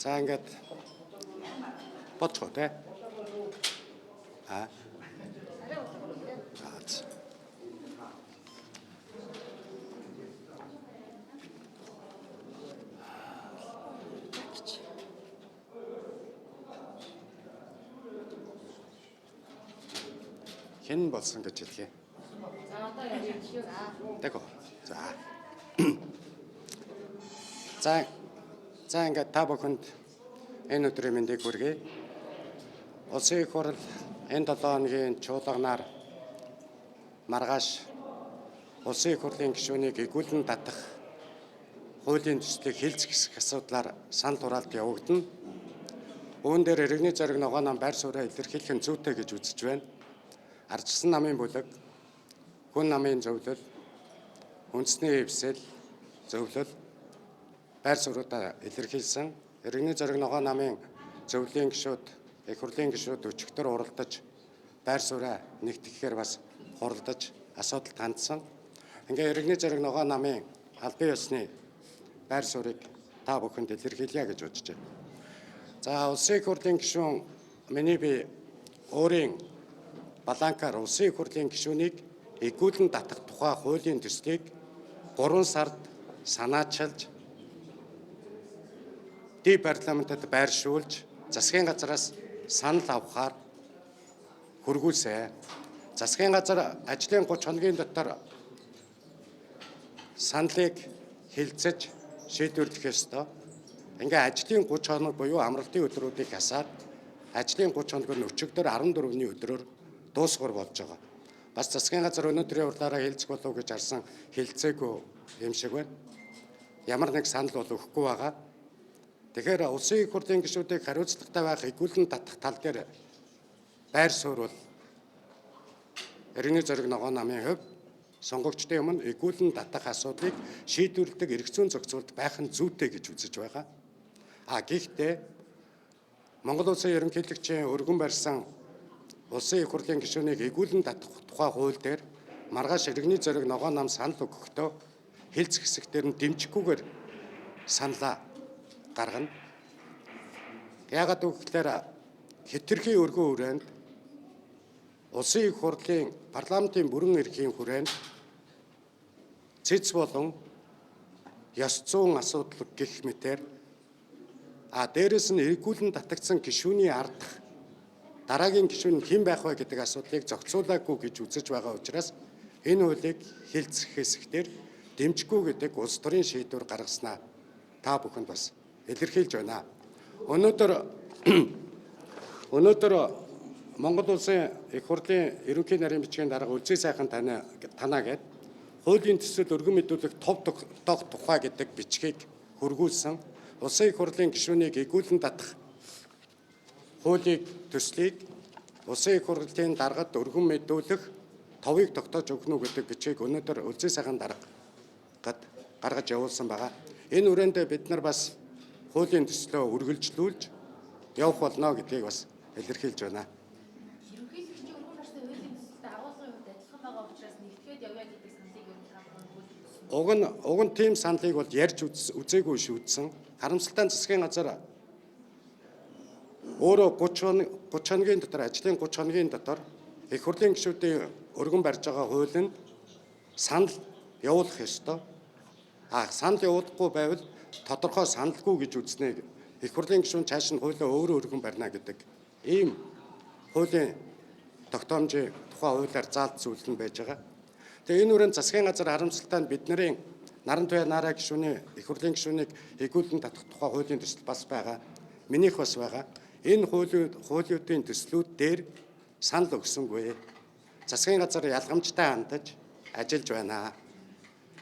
За ингээд бодцоо те. Хэн болсон гэж хэлье. Тэго. За ингээд та бүхэнд энэ өдрийн мэндийг хүргэе. Улсын их хурл энэ 7 хоногийн чуулганаар маргааш улсын их хурлын гишүүнийг эгүүлэн татах хуулийн төслийг хэлц гисэх асуудлаар санал хураалт явагдана. Үүн дээр иргэний зориг ногоо нам байр сууриа илэрхийлэх нь зүйтэй гэж үзэж байна. Ардчилсан намын бүлэг, хүн намын зөвлөл, үндэсний хэвсэл, зөвлөл, байр сууриудаа илэрхийлсэн иргэний зориг ногоо намын зөвлөлийн гишүүд, их хурлын гишүүд өчигдөр уралдаж байр сууриа нэгтгэхээр бас хуралдаж асуудалд хандсан. Ингээ иргэний зориг ногоо намын албан ёсны байр суурийг та бүхэнд илэрхийлье гэж бодож байна. За улсын их хурлын гишүүн миний би өөрийн баланкаар улсын их хурлын гишүүнийг эгүүлэн татах тухай хуулийн төслийг 3 сард санаачилж парламентод байршуулж засгийн газраас санал авахаар хөргүүлсэн. Засгийн газар ажлын 30 хоногийн дотор саналыг хэлцэж шийдвэрлэх ёстой. Ингээ ажлын 30 хоног буюу амралтын өдрүүдийг хасаад ажлын 30 хоног нь өчигдөр 14-ний өдрөөр дуусгар болж байгаа. Бас засгийн газар өнөөдрийн урдлаараа хэлцэх болов гэж харсан хэлцээгүй юм шиг байна. Ямар нэг санал бол өгөхгүй байгаа. Тэгэхээр улсын их хурлын гишүүдийг хариуцлагатай байх эгүүлэн татах тал дээр байр суурь иргэний зориг ногоо намын хувьд сонгогчдын өмнө эгүүлэн татах асуудлыг шийдвэрлэдэг эрх зүйн зохицуулт байх нь зүйтэй гэж үзэж байгаа. Гэхдээ Монгол Улсын ерөнхийлөгчийн өргөн барьсан улсын их хурлын гишүүнийг эгүүлэн татах тухай хууль дээр маргааш иргэний зориг ногоо нам санал өгөхдөө хэлц хэсэгтэр нь дэмжихгүйгээр саналаа гаргана. Яагаад гэвэл хэтэрхий өргөн хүрээнд улсын их хурлын парламентын бүрэн эрхийн хүрээнд цэц болон ёс зүйн асуудал гэх мэтээр дээрэс нь эгүүлэн татагдсан гишүүний ардах дараагийн гишүүн хэн байх вэ гэдэг асуудлыг зохицуулаагүй гэж үзэж байгаа учраас энэ хуулийг хэлцэх хэсгээр дэмжихгүй гэдэг улс төрийн шийдвэр гаргаснаа та бүхэнд бас илэрхийлж байна. Өнөөдөр Монгол Улсын их хурлын ерөнхий нарийн бичгийн дарга Үлзий сайхан танаа гэдэг хуулийн төсөл өргөн мэдүүлэх тов дох тухай гэдэг бичгийг хөргүүлсэн улсын их хурлын гишүүнийг эгүүлэн татах хуулийн төслийг улсын их хурлын даргад өргөн мэдүүлэх товыг тогтоож өгнө гэдэг бичгийг өнөөдөр Үлзий сайхан даргад гаргаж явуулсан байгаа. Энэ үрээндээ бид нар бас хуулийн төслөө үргэлжлүүлж явах болно гэдгийг бас илэрхийлж байна. Ерөнхийлөгчийн өргөн барьсан хуулийн төсөлтэй агуулгын хувьд адилхан байгаа учраас нэгтгэхэд явъя гэдэг саналыг ер нь та бүхэн Уг нь тийм саналыг бол ярьж үзээгүй шүүдсэн. Харамсалтай засгийн газар өөрөө 30 хоногийн дотор ажлын 30 хоногийн дотор их хурлын гишүүдийн өргөн барьж байгаа хуулинд санал явуулах ёстой. Санал явуулахгүй байвал тодорхой саналгүй гэж үзнэ. Их хурлын гишүүн цааш нь хуулиа өөрөө өргөн барина гэдэг ийм хуулийн тогтоомжийн тухай хуулиар заалт зүйл нь байж байгаа. Тэгээ энэ үрэн засгийн газар харамсалтай нь бидний наран туяа нараа гишүүний их хурлын гишүүнийг эгүүлэн татах тухай хуулийн төсөл бас байгаа. Минийх бас байгаа. Энэ хуулиудын төслүүд дээр санал өгсөнгүй. Засгийн газар ялгамжтай хандаж ажиллаж байна.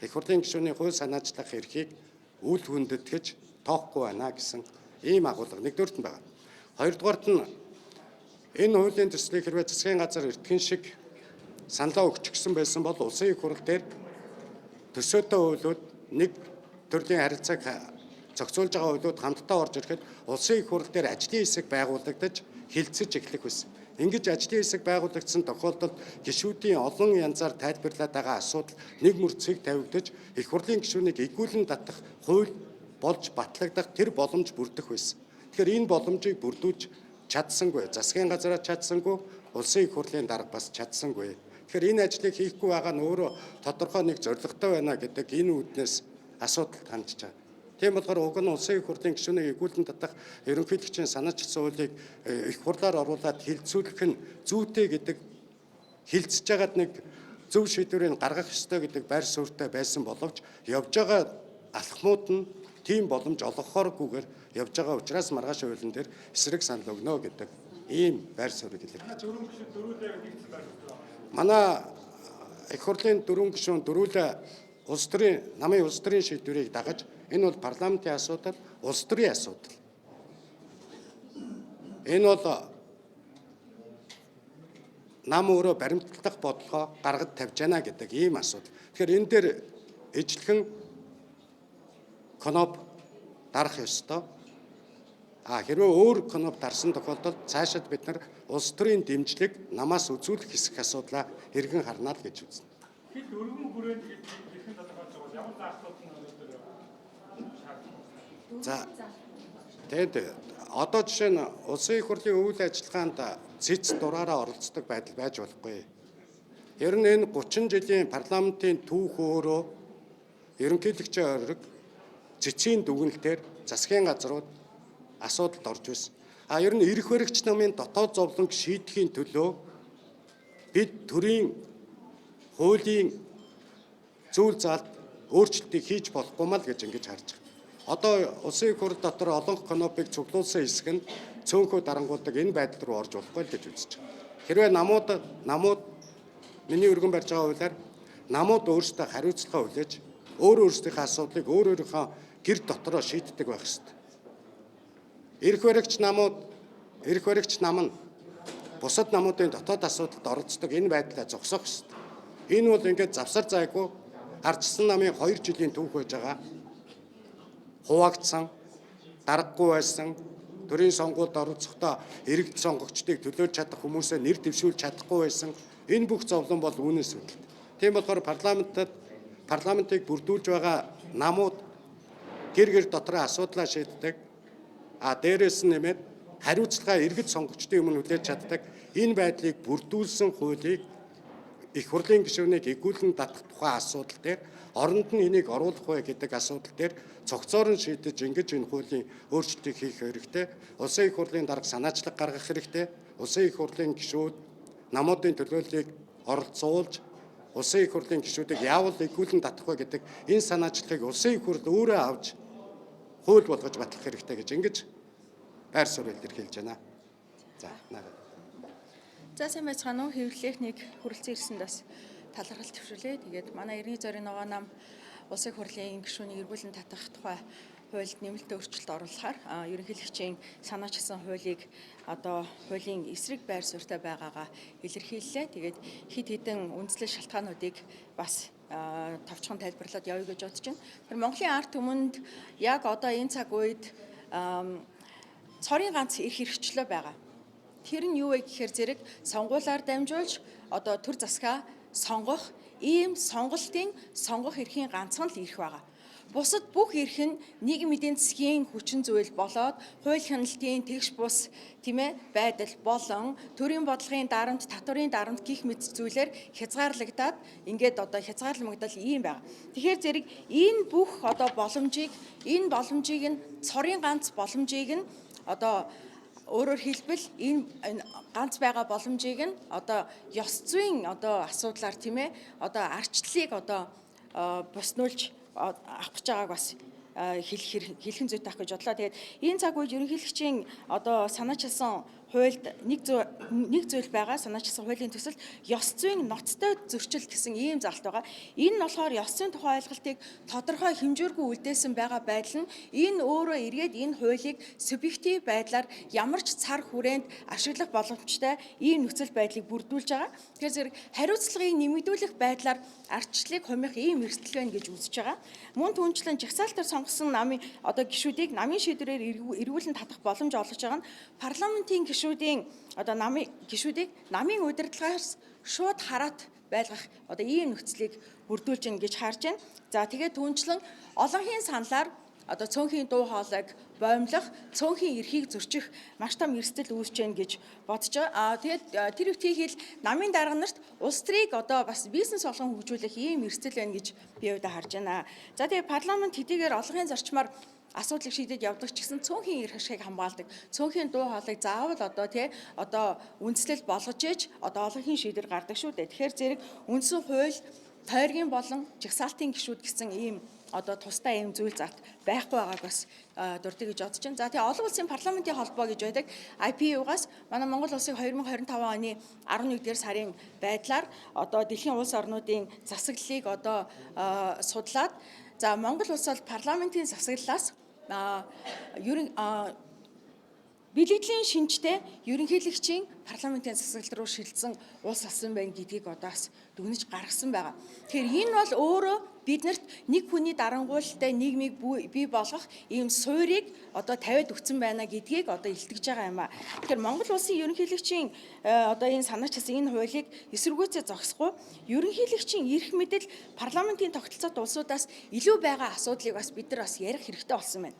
Их хурлын гишүүний хууль санаачлах эрхийг үл хүндэтгэж тоохгүй байна гэсэн ийм агуулга нэгдүгээрт нь байгаа. Хоёрдугаарт нь энэ хуулийн төслийг хэрвээ засгийн газар эртхэн шиг саналаа өгчихсэн байсан бол улсын их хурл дээр төсөөтэй хуулиуд нэг төрлийн харилцааг зохицуулж байгаа хуулиуд хамтдаа орж ирэхэд улсын их хурл дээр ажлын хэсэг байгуулагдаж хилцэж эхлэх байсан. Ингэж ажлын хэсэг байгуулагдсан тохиолдолд гишүүдийн олон янзаар тайлбарлаад байгаа асуудал нэг мөр цэг тавигдаж их хурлын гишүүнийг эгүүлэн татах хууль болж батлагдах тэр боломж бүрдэх байсан. Тэгэхээр энэ боломжийг бүрдүүлж чадсангүй. Засгийн газараа чадсангүй, улсын их хурлын дарга бас чадсангүй. Тэгэхээр энэ ажлыг хийхгүй байгаа нь өөрөө тодорхой нэг зорилготой байна гэдэг энэ үүднээс асуудал хандж байгаа. Тийм болохоор уг нь улсын их хурлын гишүүнийг игүүлэн татах ерөнхийлөгчийн санаачилсан хуулийг их хурлаар оруулаад хилцүүлэх нь зүйтэй гэдэг хилцэж байгаад нэг зөв шийдвэрийг гаргах ёстой гэдэг байр суурьтай байсан боловч явж байгаа алхмууд нь тийм боломж олгохооргүйгээр явж байгаа учраас маргааш хуулийн дээр эсрэг санал өгнө гэдэг ийм байр суурийг илэрхийлж байна. Манай их хурлын дөрвөн гишүүн дөрвөлээ намын улс төрийн шийдвэрийг дагаж энэ бол парламентын асуудал, улс төрийн асуудал. Энэ бол нам өөрөө баримтлах бодлогоо гаргаж тавьж байна гэдэг ийм асуудал. Тэгэхээр энэ дээр ижлэхэн коноп дарах ёстой. Хэрвээ өөр коноп дарсан тохиолдолд цаашид бид нар улс төрийн дэмжлэг намаас үзүүлэх хэсэг асуудлаа эргэн харнаа л гэж үзнэ. Хэд өргөн хүрээнд хэрхэн тодорхойлж байгаа ямар заалтууд нь өнөөдөр шаардлагатай. За тэгэд одоо жишээ нь улсын их хурлын үйл ажиллагаанд цэц дураараа оролцдог байдал байж болохгүй. Ер нь энэ 30 жилийн парламентын түүх өөрөө ерөнхийлөгчийн ориг цэцгийн дүгнэлтээр засгийн газрууд асуудалд орж байсан. Ер нь эрх баригч намын дотоод зовлонг шийдэхийн төлөө бид төрийн хуулийн зүйл заалт өөрчлөлтийг хийж болохгүй маа л гэж ингэж харж байгаа. Одоо улсын их хурл дотор олон конопыг цуглуулсан хэсэг нь цөөнхөө дарангуулдаг энэ байдал руу орж болохгүй л гэж үзэж байгаа. Хэрвээ намууд миний өргөн барьж байгаа хуулиар намууд өөрсдөө хариуцлага хүлээж өөрийнхөө асуудлыг өөрийнхөө гэр дотороо шийддэг байх ёстой. Эрх баригч нам нь бусад намуудын дотоод асуудалд оролцдог энэ байдлаа зогсоох ёстой. Энэ бол ингээд завсар зайгүй ардчилсан намын 2 жилийн түүх байж байгаа. Хуваагдсан, даргагүй байсан, төрийн сонгуульд оролцохдоо иргэд сонгогчдыг төлөөлж чадах хүмүүсээ нэр дэвшүүлж чадахгүй байсан. Энэ бүх зовлон бол үүнээс үүдэлтэй. Тийм болохоор парламентыг бүрдүүлж байгаа намууд гэр дотроо асуудлаа шийддэг. Дээрээс нь нэмээд хариуцлага иргэд сонгогчдын өмнө хүлээж чаддаг энэ байдлыг бүрдүүлсэн хуулийг их хурлын гишүүнийг игүүлэн татах тухай асуудал дээр оронд нь энийг оруулах вэ гэдэг асуудал дээр цогцоор нь шийдэж ингэж энэ хуулийн өөрчлөлтийг хийх хэрэгтэй. Улсын их хурлын дарга санаачлаг гаргах хэрэгтэй. Улсын их хурлын гишүүд намуудын төлөөллийг оролцуулж улсын их хурлын гишүүдийг яавал игүүлэн татах вэ гэдэг энэ санаачлагыг улсын их хурл өөрөө авч хууль болгож батлах хэрэгтэй гэж ингэж байр суурь илэрхийлж байна. За сайн байцгаана уу? Хэвлэлийнх нэг хүрэлцэн ирсэнд бас талархал төвшүүлээ. Тэгээд манай Эргийн зорийн ногоо нам улсын хурлын гишүүнийг эргүүлэн татах тухай хуульд нэмэлттэй өөрчлөлт оруулахаар ерөнхийлөгчийн санаачилсан хуулийг одоо хуулийн эсрэг байр суурьтай байгаагаа илэрхийллээ. Тэгээд хэд хэдэн үндэслэл шалтгаануудыг бас товчхон тайлбарлаад явъя гэж бодож байна. Тэр Монголын ард түмэнд яг одоо энэ цаг үед цорын ганц эрх хэрэгчлөө байгаа. Тэр нь юу вэ гэхээр зэрэг сонгуулиар дамжуулж одоо төр засгаа сонгох ийм сонгох эрхийн ганцхан л эрх байгаа. Бусад бүх эрх нь нийгмийн эдийн засгийн хүчин зүйл болоод хууль хяналтын тэгш бус байдал болон төрийн бодлогын дарамт, татварын дарамт гих мэт зүйлээр хязгаарлагдаад ингээд одоо хязгаарламждал ийм байгаа. Тэгэхээр зэрэг энэ бүх одоо боломжийг нь цорын ганц боломжийг нь одоо өөрөөр хэлбэл энэ ганц байгаа боломжийг нь одоо ёс зүйн одоо асуудлаар одоо арчлалыг одоо буснуулж авах гэж байгааг бас хэлхэн зүйтэй ах гэж бодлоо. Тэгээд энэ цаг үед ерөнхийлөгчийн одоо санаачилсан хуульд нэг зүйл байгаа. Санаачилсан хуулийн төсөлд ёс зүйн ноцтой зөрчил гэсэн ийм заалт байгаа. Энэ нь болохоор ёс зүйн тухай ойлголтыг тодорхой хэмжээргүй үлдээсэн байгаа байдал нь энэ өөрөө эргээд энэ хуулийг субъектив байдлаар ямар ч цар хүрээнд ашиглах боломжтой ийм нөхцөл байдлыг бүрдүүлж байгаа. Тэгэхээр зэрэг хариуцлагыг нэмэгдүүлэх байдлаар ардчлалыг хумих ийм эрсдэл байна гэж үзэж байгаа. Мөн түүнчлэн жагсаалтаар сонгосон намын одоо гишүүдийг намын шийдвэрээр эргүүлэн татах боломж олгож байгаа нь парламентын гишүүдийн одоо гишүүдийг намын удирдлагаас шууд хараат байлгах одоо ийм нөхцөлийг бүрдүүлж гин гэж харж байна. За тэгээд түүнчлэн олонхын саналаар одоо цөөнхийн дуу хоолойг боомлох, цөөнхийн эрхийг зөрчих маш том эрсдэл үүсэж байна гэж бодож байгаа. Тэгээд тэр үеийн намын дарга нарт улс төрийг одоо бас бизнес болгон хөгжүүлэх ийм эрсдэл байна гэж би өөртөө харж байна. За тэгээд парламент хэдийгээр олонхын зарчмаар асуудлыг шийдэж явдаг ч гэсэн цөөнхийн эрх ашигыг хамгаалдаг. Цөөнхийн дуу хоолойг заавал одоо үндслэл болгож ээж одоо олонхын шийдвэр гардаг шүү дээ. Тэгэхээр зэрэг үндсэн хууль, тойргийн болон жагсаалтын гишүүд гэсэн ийм одоо тусдаа ийм зүйл заат байхгүй байгааг бас дурдъя гэж бодож байна. За тэгээ олон улсын парламентын холбоо гэж байдаг IPU-гаас манай Монгол улсыг 2025 оны 11-р сарын байдлаар одоо дэлхийн улс орнуудын засаглалыг одоо судлаад за Монгол улс бол парламентын засаглалаас билэгдлийн шинжтэй ерөнхийлөгчийн парламентын засаглал руу шилжсэн улс асан байна гэдгийг одоо бас дүгнэж гаргасан байгаа. Тэгэхээр энэ бол өөрөө биднэрт нэг хүний дарангуйлалтай нийгмийг бий болгох ийм суурийг одоо тавиад өгсөн байна гэдгийг одоо илтгэж байгаа юм а. Тэгэхээр Монгол улсын ерөнхийлөгчийн одоо энэ санаачаас энэ хуулийг эсэргүүцээ зогсохгүй ерөнхийлөгчийн эрх мэдэл парламентын тогтолцоот улсуудаас илүү байгаа асуудлыг бас бид нар бас ярих хэрэгтэй болсон байна.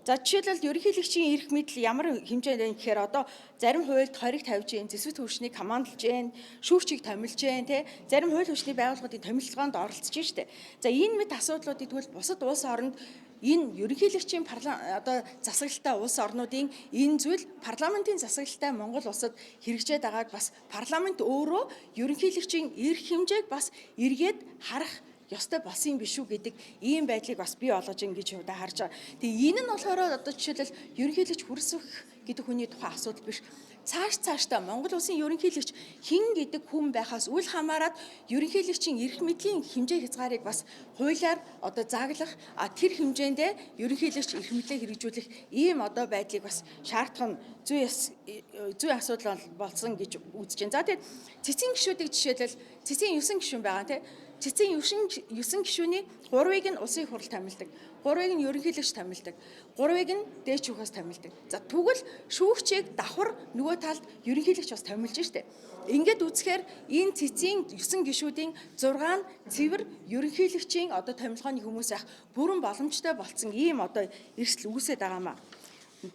За жишээлбэл ерөнхийлөгчийн эрх мэдэл ямар хэмжээнд байна гэхээр одоо зарим хуульд хориг тавьж гин, зэсвэт хөршнийг командлж гин, шүүгчийг томилж гин, зарим хууль хүчний байгууллагуудын томилгоонд оролцож штэ. За энэ мэт асуудлуудыг тэгвэл бусад улс оронд энэ ерөнхийлөгчийн одоо засаглалтай улс орнуудын энэ зүйл парламентын засаглалтай Монгол улсад хэрэгжээд байгааг бас парламент өөрөө ерөнхийлөгчийн эрх хэмжээг бас эргээд харах ёстой болсон юм биш үү гэдэг ийм байдлыг бас бий болгож ин гэж удаа харж байгаа. Тэгээ энэ нь болохоор одоо жишээлбэл ерөнхийлөгч хүрсэх гэдэг хүний тухайн асуудал биш. Цаашдаа Монгол улсын ерөнхийлөгч хэн гэдэг хүн байхаас үл хамааран ерөнхийлөгчийн эрх мэдлийн хэмжээ хязгаарыг бас хуулиар одоо зааглах тэр хэмжээндээ ерөнхийлөгч эрх мэдлээ хэрэгжүүлэх ийм одоо байдлыг бас шаардах нь зүй асуудал болсон гэж үзэж байна. За тэгээд цэцгийн гишүүдийг жишээлбэл цэцгийн 9 гишүүн байгаа тийм. Цэцгийн 9 гишүүний 3-ыг нь улсын хурал томилдог, 3-ыг нь ерөнхийлөгч томилдог, 3-ыг нь дээд шүүхээс томилдог. За тэгвэл шүүгчийг давхар нөгөө талд ерөнхийлөгч бас томилж штэ. Ингээд үзэхээр энэ цэцгийн 9 гишүүдийн 6 нь цэвэр ерөнхийлөгчийн одоо томилгооны хүмүүс ах бүрэн боломжтой болцсон ийм одоо эрсдэл үүсээд байгаа маа.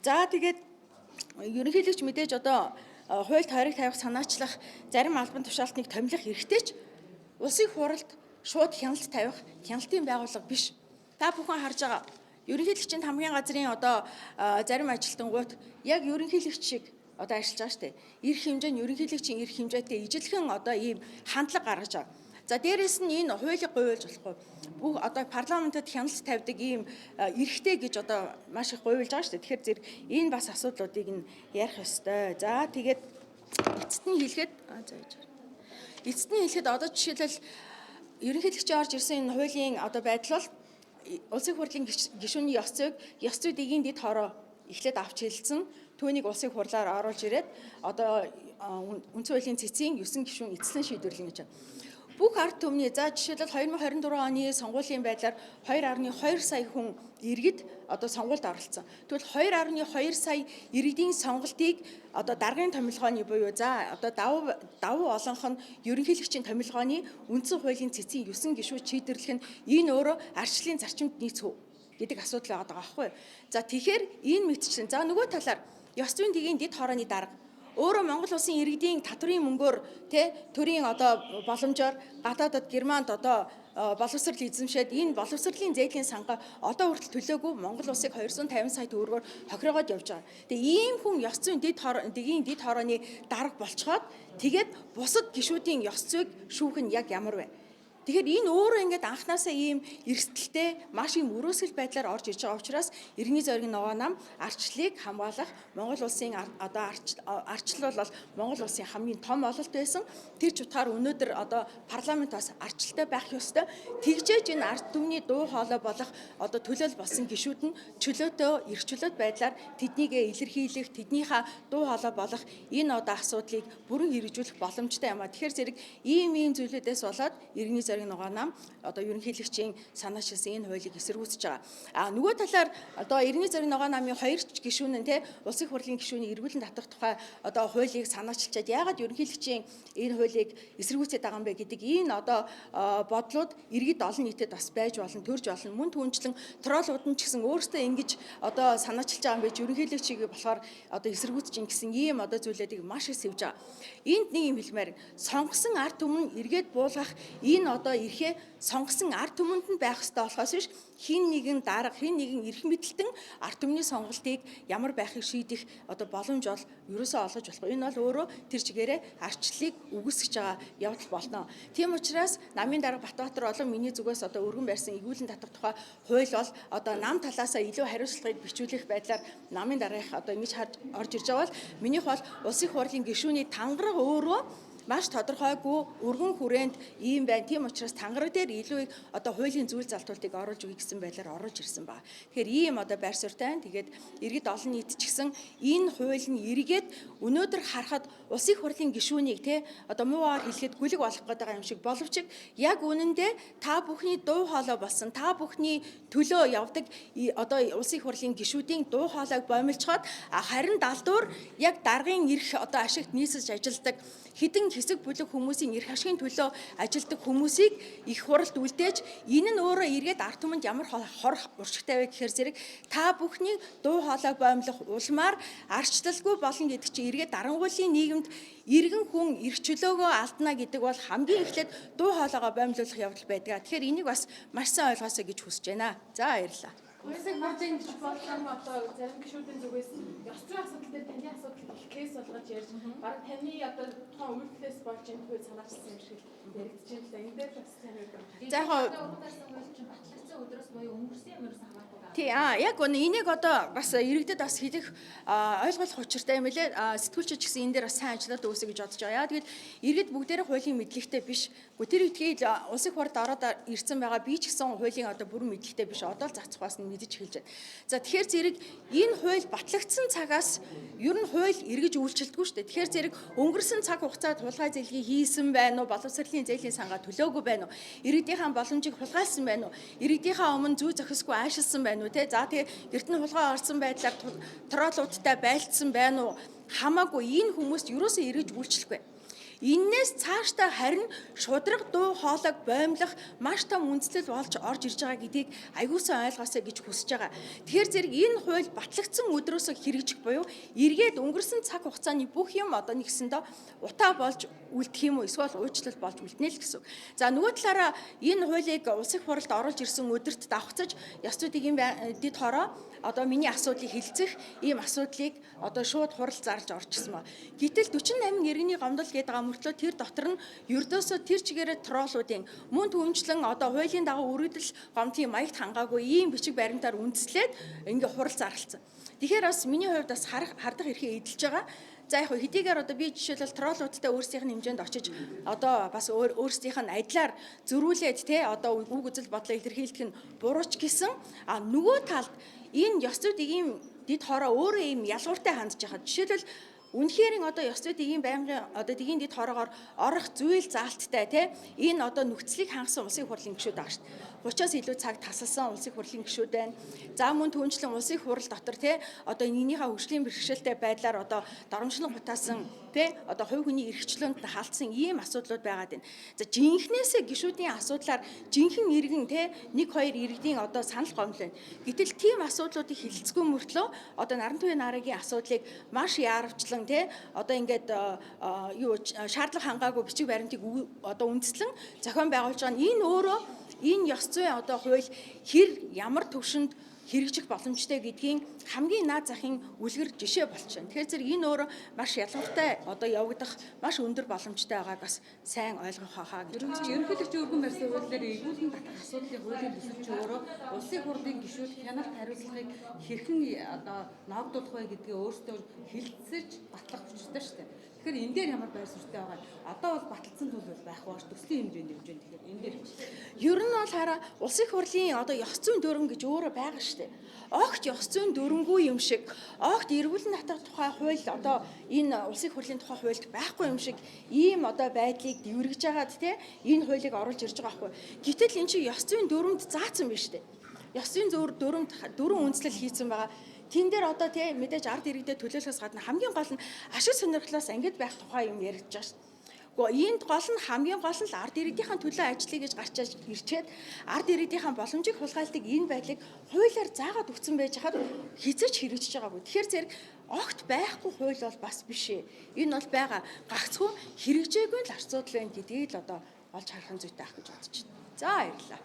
За тэгээд ерөнхийлөгч мэдээж одоо хуульд хориг тавих, санаачлах, зарим албан тушаалтныг томилох эрхтэй ч улсын хуралд шууд хяналт тавих хяналтын байгууллага биш. Та бүхэн харж байгаа. Ерөнхийлөгчийн хамгийн газрын одоо зарим ажилтнууд яг ерөнхийлөгч шиг одоо ажиллаж байгаа шүү дээ. Эрх хэмжээ нь ерөнхийлөгчийн эрх хэмжээтэй ижилхэн одоо ийм хандлага гаргаж байгаа. За дээрэс нь энэ хуулийг гуйлж болохгүй. Бүх одоо парламентод хяналт тавьдаг ийм эрхтэй гэж одоо маш их гуйлж байгаа шүү дээ. Тэгэхээр зэрэг энэ бас асуудлуудыг нь ярих ёстой. За тэгээд эцэст нь хэлэхэд одоо жишээлбэл ерөнхийлөгчийн орж ирсэн энэ хуулийн одоо байдал бол улсын хурлын гишүүний ёс зүйд эгийн дэд хороо эхлээд авч хэлсэн. Түүнийг улсын хурлаар оруулж ирээд одоо үндсэн хуулийн цэцгийн 9 гишүүн эцэслэн шийдвэрлэн гэж байна. Бүх ард түмний за жишээлбэл 2024 оны сонгуулийн байдлаар 2.2 сая хүн иргэд одоо сонгуульд оролцсон. Тэгвэл 2.2 сая иргэдийн сонголтыг одоо даргын томилгооны буюу за одоо давуу олонх нь ерөнхийлөгчийн томилгооны үндсэн хуулийн цэцгийн 9 гишүүд шийдвэрлэх нь энэ өөрөө арчлалын зарчимд нийцүү гэдэг асуудал байгаа байхгүй. За тэгэхээр энэ мэдчихсэн. За нөгөө талаар ёс зүйн дэгийн дэд хорооны дарга өөрөө Монгол улсын иргэдийн татврын мөнгөөр төрийн одоо боломжоор гадаадд Германд одоо боловсрал эзэмшээд энэ боловсролын зээлийн сангаа одоо хүртэл төлөөгүй Монгол улсыг 250 сая төгрөгөөр хохироогоод явж байгаа. Тэгээ ийм хүн ёс зүйн дэгийн дэд хорооны дарга болцоход тэгээд бусад гишүүдийн ёс зүйг шүүх нь яг ямар вэ? Тэгэхээр энэ өөрөө ингээд анханасаа ийм эрсдэлтэй маш юм өрөөсгөл байдлаар орж иж байгаа учраас иргэний зориг ногоо нам арчлалыг хамгаалах Монгол улсын одоо арчлал бол Монгол улсын хамгийн том ололт байсан. Тэр ч утгаар өнөөдөр одоо парламент бас арчлалтай байх ёстой. Тэгжээж энэ ард түмний дуу хоолой болох одоо төлөөл болсон гишүүд нь чөлөөтэй эрх чөлөөт байдлаар тэднийг илэрхийлэх, тэднийхээ дуу хоолой болох энэ одоо асуудлыг бүрэн хэрэгжүүлэх боломжтой юм а. Тэгэхээр зэрэг ийм зүйлүүдээс болоод иргэний зориг зориг ногоо нам одоо ерөнхийлөгчийн санаачилсан энэ хуулийг эсэргүүцэж байгаа. Нөгөө талаар одоо иргэний зориг ногоо намын 2 гишүүн нь те улсын их хурлын гишүүний эргүүлэн татах тухай одоо хуулийг санаачилчаад яагаад ерөнхийлөгчийн энэ хуулийг эсэргүүцээд байгаа юм бэ гэдэг энэ одоо бодлууд иргэд олон нийтэд бас байж болно, төрж болно. Мөн түүнчлэн троллууд нь ч гэсэн өөрсдөө ингэж одоо санаачилж байгаа юм байж ерөнхийлөгчийг болохоор одоо эсэргүүцэж ин гэсэн ийм одоо зүйлүүдийг маш их сэвж байгаа. Энд нэг юм хэлмээр сонгосон ард түмэн эргээд буулгах энэ одоо эрхээ сонгосон ард түмэнд нь байх ёстой болохоос биш хин нэгэн дарга, хин нэгэн эрх мэдэлтэн ард түмний сонголтыг ямар байхыг шийдэх одоо боломж бол ерөөсөө олгож болохгүй. Энэ бол өөрөө тэр чигээрээ арчлалыг үгүйсгэж байгаа явдал болно. Тийм учраас намын дарга Батбаатар болон миний зүгээс одоо өргөн барьсан эргүүлэн татах тухай хууль бол одоо нам талаасаа илүү хариуцлагыг бичүүлэх байдлаар намын даргаих одоо ингэж орж ирж байгаа бол минийх бол улсын их хурлын гишүүний тангараг өөрөө маш тодорхойгүй өргөн хүрээнд ийм байна. Тийм учраас тангараг дээр илүү их одоо хуулийн зүйл залтуултыг оруулж өгье гэсэн байдлаар оруулж ирсэн байна. Тэгэхээр ийм одоо байр суурьтай. Тэгээд иргэд олон нийт ч гэсэн энэ хууль нь эргээд өнөөдөр харахад улсын их хурлын гишүүнийг те одоо муугаар хэлэхэд гүлэг болох гэдэг юм шиг боловч яг үнэндээ та бүхний дуу хоолой болсон, та бүхний төлөө явдаг одоо улсын их хурлын гишүүдийн дуу хоолойг боомлцоход харин далдуур яг даргын эрх одоо ашигт нийцэж ажилладаг хэдэн хэсэг бүлэг хүмүүсийн эрх ашигын төлөө ажилладаг хүмүүсийг их хуралд үлдээж энэ нь өөрөө эргээд ард түмэнд ямар хор уршигтай вэ гэхээр зэрэг та бүхний дуу хоолойг боомлох улмаар арчлалгүй болно гэдэг чинь эргээд дарангуулын нийгэмд иргэн хүн эрх чөлөөгөө алдна гэдэг бол хамгийн эхлээд дуу хоолойгоо боомлуулах явдал байдаг. Тэгэхээр энийг бас маш сайн ойлгоосоо гэж хүсэж байна. За баярлалаа. Улсын хурлын бодлого одоо зарим гишүүдийн зүгээс ёс зүйн асуудал дээр таны асуудал их кейс болгож ярьж баг таны одоо тухайн үйлдэлээс болж энэ хууль санаачилсан юм шиг яригдж байна. Энэ дээр бас тань үү. За яг Урган барьсан хууль чинь батлагдсан өдрөөс буюу өнгөрсөн юм ерөөс хамаагүй байна. тий яг энийг одоо бас иргэдэд бас хэлэх ойлгох учиртай юм лээ. Сэтгүүлчид ч гэсэн энэ дээр бас сайн ажиллаад өгсө гэж бодож байгаа. Яа тэгэл иргэд бүгдээрээ хуулийн мэдлэгтэй биш. Тэр үдгийг улсын их хурлд ороод ирсэн байгаа би ч гэсэн хуулийн одоо бүрэн мэдлэгтэй биш. Одоо л зацх бас мэдэж эхэлж байна. За тэгэхээр зэрэг энэ хууль батлагдсан цагаас ер нь хууль эргэж үйлчилдэггүй шүү дээ. Тэгэхээр зэрэг өнгөрсөн цаг хугацаанд хулгай зэлгийг хийсэн байна уу? Боловсролын зээлийн сангаа төлөөгүй байна уу? Иргэдийнхээ боломжийг хулгайлсан байна уу? Иргэдийнхээ өмнө зүй зохисгүй аашилсан байна уу? За тэгээ гэрт нь хулгай орсон байдлаар троллуудтай байлцсан байна уу? Хамаагүй энэ хүмүүст ерөөсөө эргэж үйлчлэхгүй. Иннээс цаашдаа харин шудраг дуу хоолойг боомлох маш том үндэслэл болж орж ирж байгаа гэдгийг аягуулсан ойлгоосоо гэж хүсэж байгаа. Тэгэхээр зэрэг энэ хууль батлагдсан өдрөөсөө хэрэгжих буюу эргээд өнгөрсөн цаг хугацааны бүх юм одоо нэгсэндээ утаа болж үлдэх юм уу эсвэл уучлал болж үлднэ л гэсэн. За нөгөө талаараа энэ хуулийг улсын их хурлд оруулж ирсэн өдөрт давхцаж ёс зүйн дэд хороо одоо миний асуудлыг хилцэх ийм асуудлыг одоо шууд хурал зарлж орчихсон ба. Гэтэл 48 иргэний гомдол гэдэг мөртлөө тэр дотор нь ердөөсөө тэр чигээрээ троллуудын мөн түнчлэн одоо хуулийн дагуу өргөдөл гомдлын маягт хангаагүй ийм бичиг баримтаар үндэслээд ингээ хурал зарлцсан. Тэгэхээр бас миний хувьд бас хардах эрхээ эдэлж байгаа. За яг хэдийгээр одоо би жишээлбэл троллуудтай өөрсдийнх нь хэмжээнд очиж одоо бас өөрсдийнх нь адилаар зөрүүлээд те одоо үг үзэл бодлоо илэрхийлэх нь бурууч гэсэн нөгөө талд энэ ёс зүйн дэд хороо өөрөө ийм ялгууртай хандж байгаа. Жишээлбэл үнэхээр одоо ёс зүйн дэгийн байнгын одоо дэгийн дэд хороогоор орох зүйл заалттай те энэ одоо нөхцөлийг хангасан улсын их хурлын гишүүд байгаа шүү дээ. 30-аас илүү цаг тасалсан улсын их хурлын гишүүд байна. За мөн түүнчлэн улсын их хурл дотор те одоо энэнийхээ хөгжлийн бэрхшээлтэй байдлаар одоо доромжлон хутаасан те одоо хувь хүний эрхчлөөнд халдсан ийм асуудлууд байгаад байна. За жинхнээсээ гишүүдийн асуудлаар жинхэнэ иргэн те 1-2 иргэдийн одоо санал гомдол байна. Гэтэл тийм асуудлуудыг хилцгүй мөртлөө одоо Нарантуян нарыгийн асуудлыг маш яарвчлан те одоо ингээд шаардлага хангаагүй бичиг баримтыг одоо үндэслэн зохион байгуулж байгаа нь энэ өөрөө энэ ёс зүйн одоо хууль ямар төвшөнд хэрэгжих боломжтой гэдгийн хамгийн наад захын үлгэр жишээ болчихно. Тэгэхээр зэрэг энэ өөрөө маш ялгууртай одоо явагдах маш өндөр боломжтой байгааг бас сайн ойлгох хаа гэж байна. Ерөнхийлөгчийн өргөн барьсан хуулиар эргүүлэн татах асуудлын хуулийн төсөлч өөрөө улсын хурлын гишүүд хяналт хариуцлагыг хэрхэн одоо ногдуулах вэ гэдгийг өөрсдөө хэлэлцэж батлах учиртай шүү дээ. Тэгэхээр энэ дээр ямар байр суурьтай байгаа. Одоо бол баталсан тул бол байх бааш төслийн хэмжээнд тэгэхээр энэ дээр Ер нь бол хараа улсын их хурлын одоо ёс зүйн дүрм гэж өөрөө байгаа шүү дээ. Огт ёс зүйн дүрмгүй юм шиг, огт эргүүлэн татах тухай хууль одоо энэ улсын их хурлын тухай хуульд байхгүй юм шиг ийм одоо байдлыг дэврэгж байгаад те энэ хуулийг оруулж ирж байгаа байхгүй. Гэтэл эн чинь ёс зүйн дүрмд заасан байна шүү дээ. Ёс зүйн дүрмд дөрвөн үндслэл хийсэн байгаа. Тэн дээр одоо те мэдээж ард иргэдэд төлөөлөхөөс гадна хамгийн гол нь ашиг сонирхлоос ангид байх тухай юм яригдж байгаа шүү дээ. Гэхдээ энд гол нь хамгийн гол нь ард иргэдийн төлөө ажиллая гэж гарч ирчээд ард иргэдийн боломжийг хулгайлдаг энэ байдлыг хуулиар заагаад өгсөн байж хаад хязгаарч хэрэгжиж байгаагүй. Тэгэхээр зэрэг огт байхгүй хууль бол бас биш ээ. Энэ бол байгаа гагцхүү хэрэгжээгүй л асуудал байна гэдгийг л одоо олж харах зүйтэй ах гэж бодож байна. За баярлалаа.